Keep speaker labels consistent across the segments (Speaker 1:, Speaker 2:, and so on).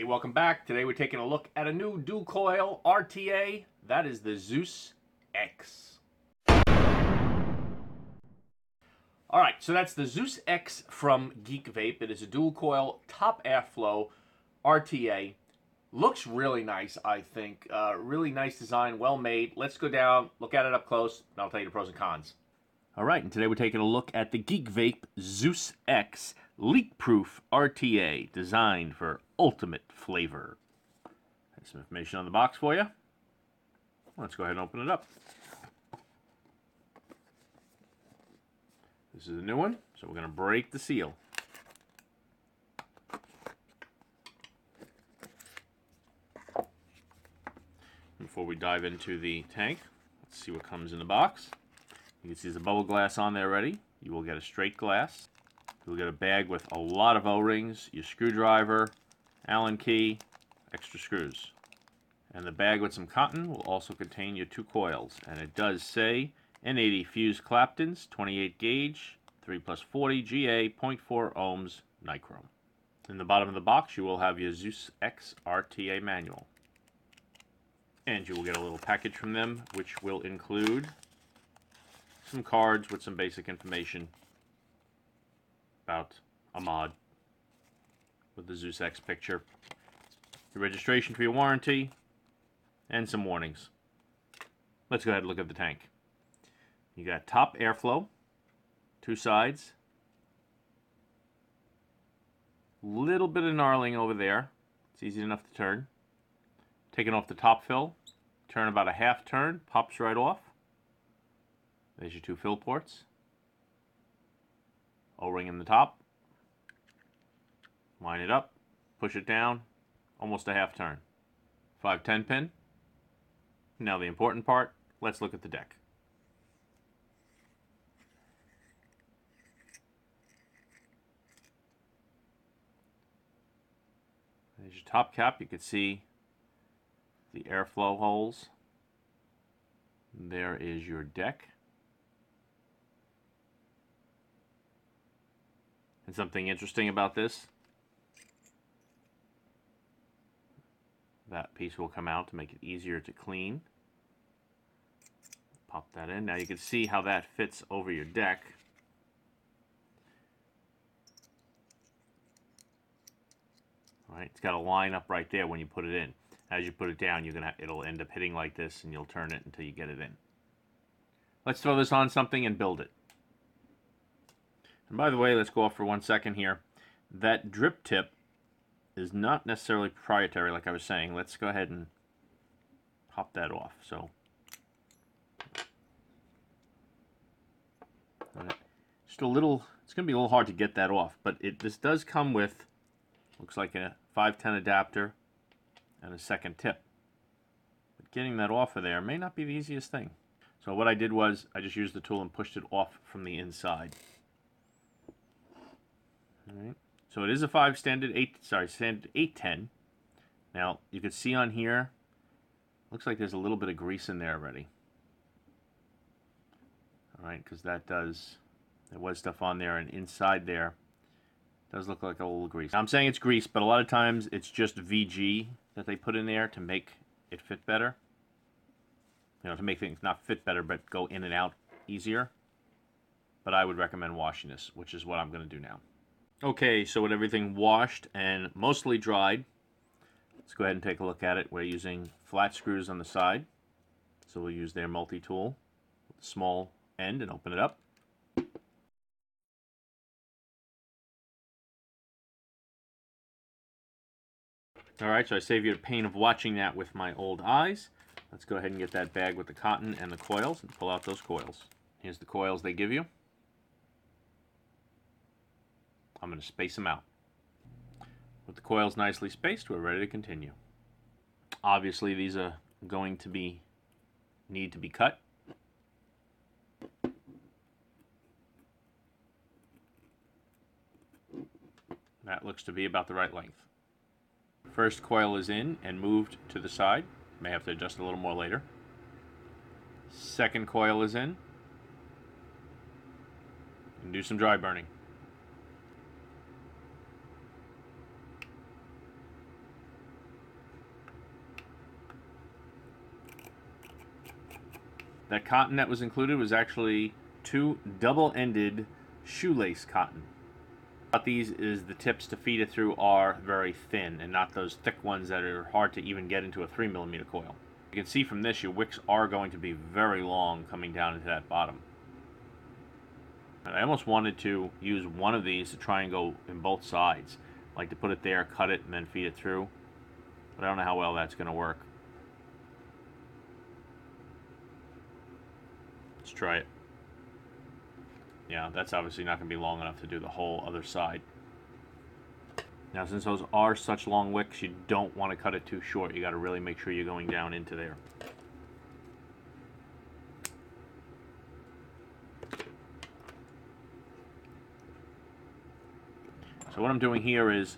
Speaker 1: Hey, welcome back. Today we're taking a look at a new dual coil RTA. That is the ZEUS X. Alright, so that's the ZEUS X from Geek Vape. It is a dual coil top airflow RTA. Looks really nice, I think. Really nice design, well made. Let's go down, look at it up close, and I'll tell you the pros and cons. Alright, and today we're taking a look at the Geek Vape ZEUS X leak-proof RTA, designed for ultimate flavor. There's some information on the box for you. Let's go ahead and open it up. This is a new one, so we're going to break the seal. Before we dive into the tank, let's see what comes in the box. You can see there's a bubble glass on there already. You will get a straight glass. You'll get a bag with a lot of O-rings, your screwdriver, Allen key, extra screws. And the bag with some cotton will also contain your two coils. And it does say N80 fused Claptons, 28 gauge, 3+40 GA, 0.4 ohms, nichrome. In the bottom of the box you will have your ZEUS X RTA manual. And you will get a little package from them, which will include some cards with some basic information about a mod with the ZEUS X picture, your registration for your warranty, and some warnings. Let's go ahead and look at the tank. You got top airflow, two sides, little bit of gnarling over there. It's easy enough to turn. Taking off the top fill, turn about a half turn, pops right off. There's your two fill ports. O-ring in the top. Line it up, push it down, almost a half turn. 5/10 pin. Now the important part, let's look at the deck. There's your top cap. You can see the airflow holes. There is your deck. And something interesting about this, that piece will come out to make it easier to clean. Pop that in. Now you can see how that fits over your deck. All right, it's got a line up right there when you put it in. As you put it down, it'll end up hitting like this, and you'll turn it until you get it in. Let's throw this on something and build it. And by the way, let's go off for 1 second here. That drip tip is not necessarily proprietary, like I was saying. Let's go ahead and pop that off. So, just a little. It's going to be a little hard to get that off, but this does come with, looks like a 510 adapter and a second tip. But getting that off of there may not be the easiest thing. So what I did was I just used the tool and pushed it off from the inside. All right. So it is a standard 810. Now you can see on here, looks like there's a little bit of grease in there already. All right, because there was stuff on there, and inside there does look like a little grease. Now, I'm saying it's grease, but a lot of times it's just VG that they put in there to make it fit better. You know, to make things not fit better, but go in and out easier. But I would recommend washing this, which is what I'm going to do now. Okay, so with everything washed and mostly dried, let's go ahead and take a look at it. We're using flat screws on the side. So we'll use their multi-tool with a small end and open it up. Alright, so I save you the pain of watching that with my old eyes. Let's go ahead and get that bag with the cotton and the coils and pull out those coils. Here's the coils they give you. I'm going to space them out. With the coils nicely spaced, we're ready to continue. Obviously, these are going to need to be cut. That looks to be about the right length. First coil is in and moved to the side. May have to adjust a little more later. Second coil is in. And do some dry burning. that cotton that was included was actually 2 double-ended shoelace cotton. What these is the tips to feed it through are very thin and not those thick ones that are hard to even get into a 3mm coil. You can see from this your wicks are going to be very long coming down into that bottom. And I almost wanted to use one of these to try and go in both sides. Like to put it there, cut it, and then feed it through. But I don't know how well that's going to work. Let's try it. Yeah, that's obviously not going to be long enough to do the whole other side. Now, since those are such long wicks, you don't want to cut it too short. You got to really make sure you're going down into there. So what I'm doing here is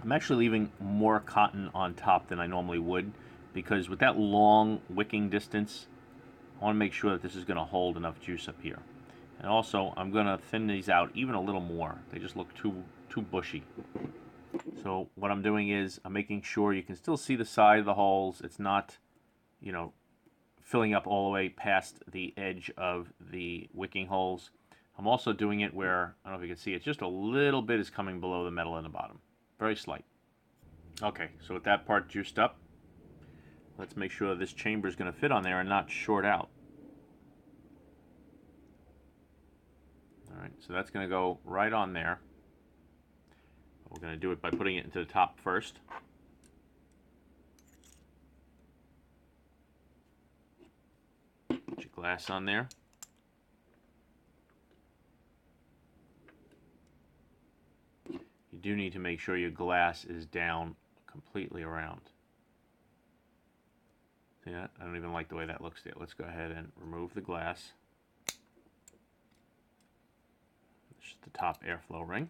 Speaker 1: I'm actually leaving more cotton on top than I normally would, because with that long wicking distance, I want to make sure that this is going to hold enough juice up here. And also, I'm going to thin these out even a little more. They just look too bushy. So what I'm doing is I'm making sure you can still see the side of the holes. It's not, you know, filling up all the way past the edge of the wicking holes. I'm also doing it where, I don't know if you can see it, just a little bit is coming below the metal in the bottom. Very slight. Okay, so with that part juiced up, let's make sure this chamber is going to fit on there and not short out. Alright, so that's going to go right on there. We're going to do it by putting it into the top first. Put your glass on there. You do need to make sure your glass is down completely around. See that? I don't even like the way that looks there. Let's go ahead and remove the glass. Just the top airflow ring.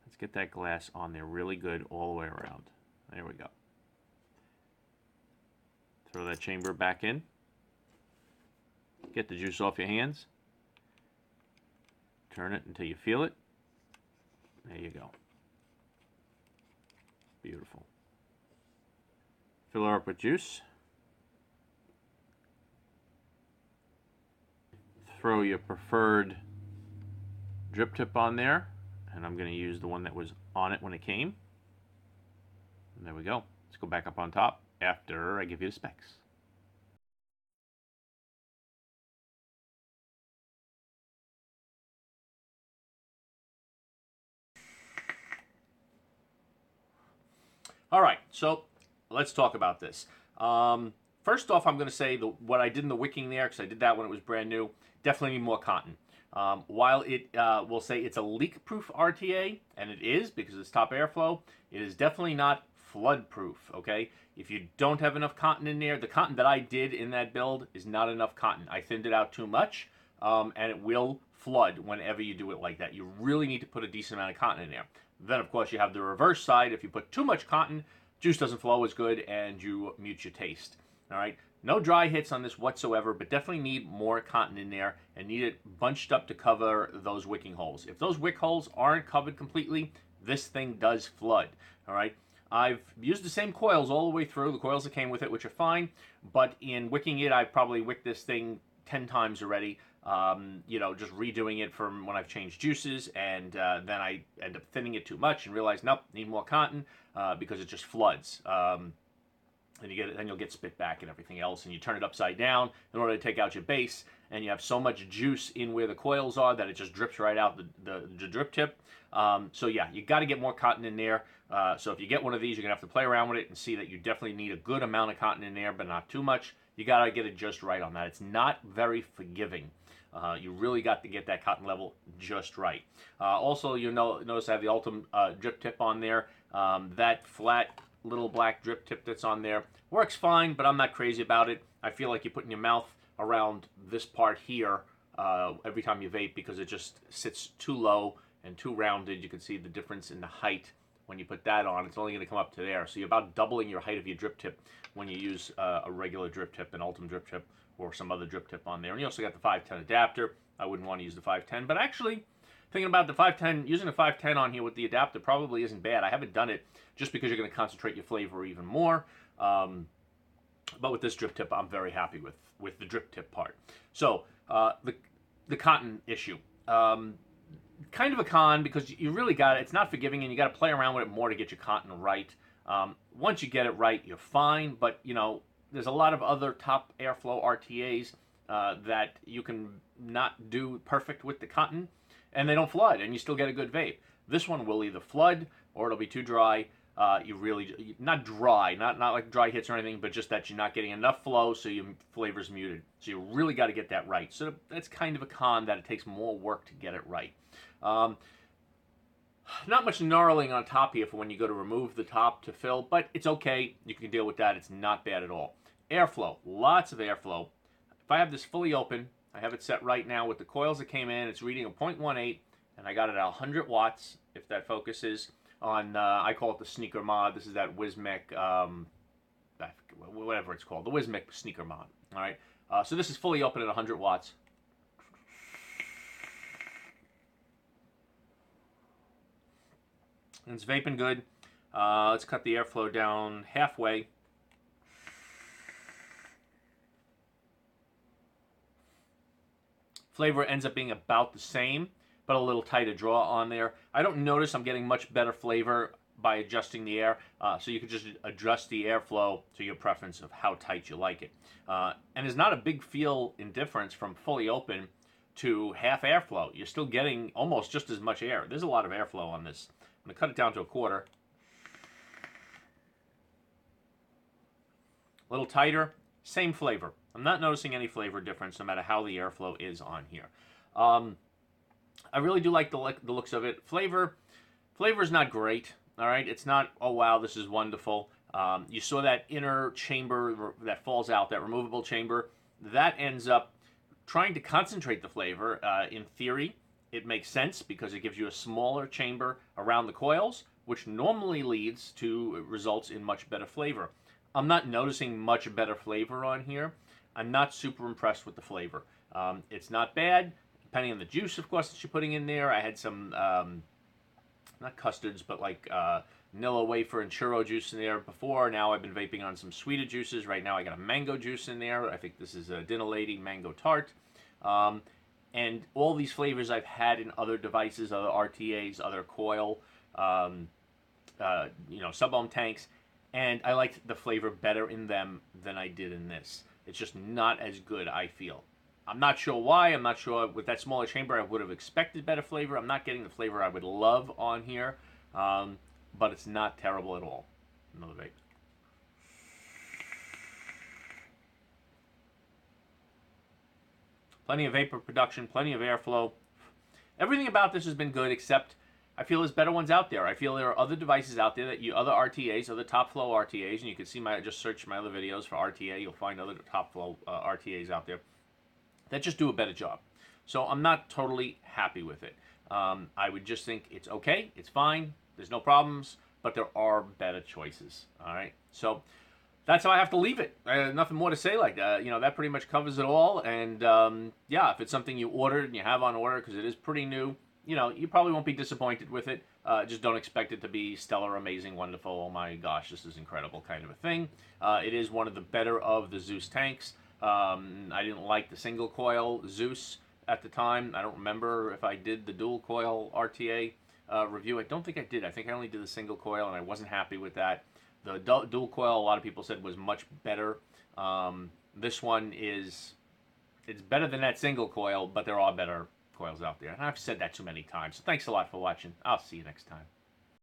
Speaker 1: Let's get that glass on there really good all the way around. There we go. Throw that chamber back in. Get the juice off your hands. Turn it until you feel it. There you go. Beautiful. Fill her up with juice. Throw your preferred drip tip on there, and I'm going to use the one that was on it when it came. And there we go. Let's go back up on top after I give you the specs. All right, so let's talk about this. First off, I'm going to say what I did in the wicking there, because I did that when it was brand new, definitely need more cotton. While it will say it's a leak-proof RTA, and it is because it's top airflow, it is definitely not flood-proof, okay? If you don't have enough cotton in there, the cotton that I did in that build is not enough cotton. I thinned it out too much, and it will flood whenever you do it like that. You really need to put a decent amount of cotton in there. Then, of course, you have the reverse side. If you put too much cotton, juice doesn't flow as good, and you mute your taste, all right? No dry hits on this whatsoever, but definitely need more cotton in there and need it bunched up to cover those wicking holes. If those wick holes aren't covered completely, this thing does flood, all right? I've used the same coils all the way through, the coils that came with it, which are fine, but in wicking it, I've probably wicked this thing 10 times already, you know, just redoing it from when I've changed juices, and then I end up thinning it too much and realize, nope, need more cotton because it just floods. And then you'll get spit back and everything else, and you turn it upside down in order to take out your base, and you have so much juice in where the coils are that it just drips right out the drip tip. So yeah, you got to get more cotton in there. So if you get one of these, you're gonna have to play around with it and see that you definitely need a good amount of cotton in there, but not too much. You got to get it just right on that. It's not very forgiving. You really got to get that cotton level just right. Also, notice I have the Ultim drip tip on there. That flat little black drip tip that's on there works fine, but I'm not crazy about it. I feel like you're putting your mouth around this part here every time you vape because it just sits too low and too rounded. You can see the difference in the height when you put that on. It's only going to come up to there. So you're about doubling your height of your drip tip when you use a regular drip tip, an Ultim drip tip, or some other drip tip on there. And you also got the 510 adapter. I wouldn't want to use the 510, but actually, thinking about the 510, using the 510 on here with the adapter probably isn't bad. I haven't done it just because you're going to concentrate your flavor even more. But with this drip tip, I'm very happy with the drip tip part. So the cotton issue. Kind of a con because you really got it. It's not forgiving, and you got to play around with it more to get your cotton right. Once you get it right, you're fine. But you know, there's a lot of other top airflow RTAs that you can not do perfect with the cotton, and they don't flood, and you still get a good vape. This one will either flood or it'll be too dry. You really not dry, not like dry hits or anything, but just that you're not getting enough flow, so your flavor's muted. So you really got to get that right. So that's kind of a con, that it takes more work to get it right. Not much gnarling on top here for when you go to remove the top to fill, but it's okay. You can deal with that. It's not bad at all. Airflow, lots of airflow. If I have this fully open, I have it set right now with the coils that came in. It's reading a 0.18, and I got it at 100 watts, if that focuses, on, I call it the sneaker mod. This is that Wismec, whatever it's called, the Wismec sneaker mod. All right, so this is fully open at 100 watts. And it's vaping good. Let's cut the airflow down halfway. Flavor ends up being about the same, but a little tighter draw on there. I don't notice I'm getting much better flavor by adjusting the air, so you can just adjust the airflow to your preference of how tight you like it. And there's not a big feel in difference from fully open to half airflow. You're still getting almost just as much air. There's a lot of airflow on this. I'm going to cut it down to a quarter. A little tighter, same flavor. I'm not noticing any flavor difference no matter how the airflow is on here. I really do like the looks of it. Flavor is not great. All right, it's not, oh wow, this is wonderful. You saw that inner chamber that falls out, that removable chamber. That ends up trying to concentrate the flavor. In theory, it makes sense because it gives you a smaller chamber around the coils, which normally results in much better flavor. I'm not noticing much better flavor on here. I'm not super impressed with the flavor. It's not bad, depending on the juice, of course, that you're putting in there. I had some, not custards, but like vanilla wafer and churro juice in there before. Now I've been vaping on some sweeter juices. Right now I got a mango juice in there. I think this is a Dinner Lady mango tart. And all these flavors I've had in other devices, other RTAs, other coil, sub-ohm tanks, and I liked the flavor better in them than I did in this. It's just not as good, I feel. I'm not sure why. I'm not sure. With that smaller chamber, I would have expected better flavor. I'm not getting the flavor I would love on here, but it's not terrible at all. Another vape. Plenty of vapor production, plenty of airflow. Everything about this has been good, except I feel there's better ones out there. I feel there are other devices out there other RTAs, other top flow RTAs, and you can see just search my other videos for RTA. You'll find other top flow RTAs out there that just do a better job. So I'm not totally happy with it. I would just think it's okay, it's fine, there's no problems, but there are better choices. All right, so that's how I have to leave it. Nothing more to say like that. That pretty much covers it all. And yeah, if it's something you ordered and you have on order, because it is pretty new, you probably won't be disappointed with it. Just don't expect it to be stellar, amazing, wonderful, oh my gosh, this is incredible kind of a thing. It is one of the better of the ZEUS tanks. I didn't like the single coil ZEUS at the time. I don't remember if I did the dual coil RTA review. I don't think I did. I think I only did the single coil, and I wasn't happy with that. The dual coil, a lot of people said, was much better. This one it's better than that single coil, but there are better coils out there. And I've said that too many times. So thanks a lot for watching. I'll see you next time.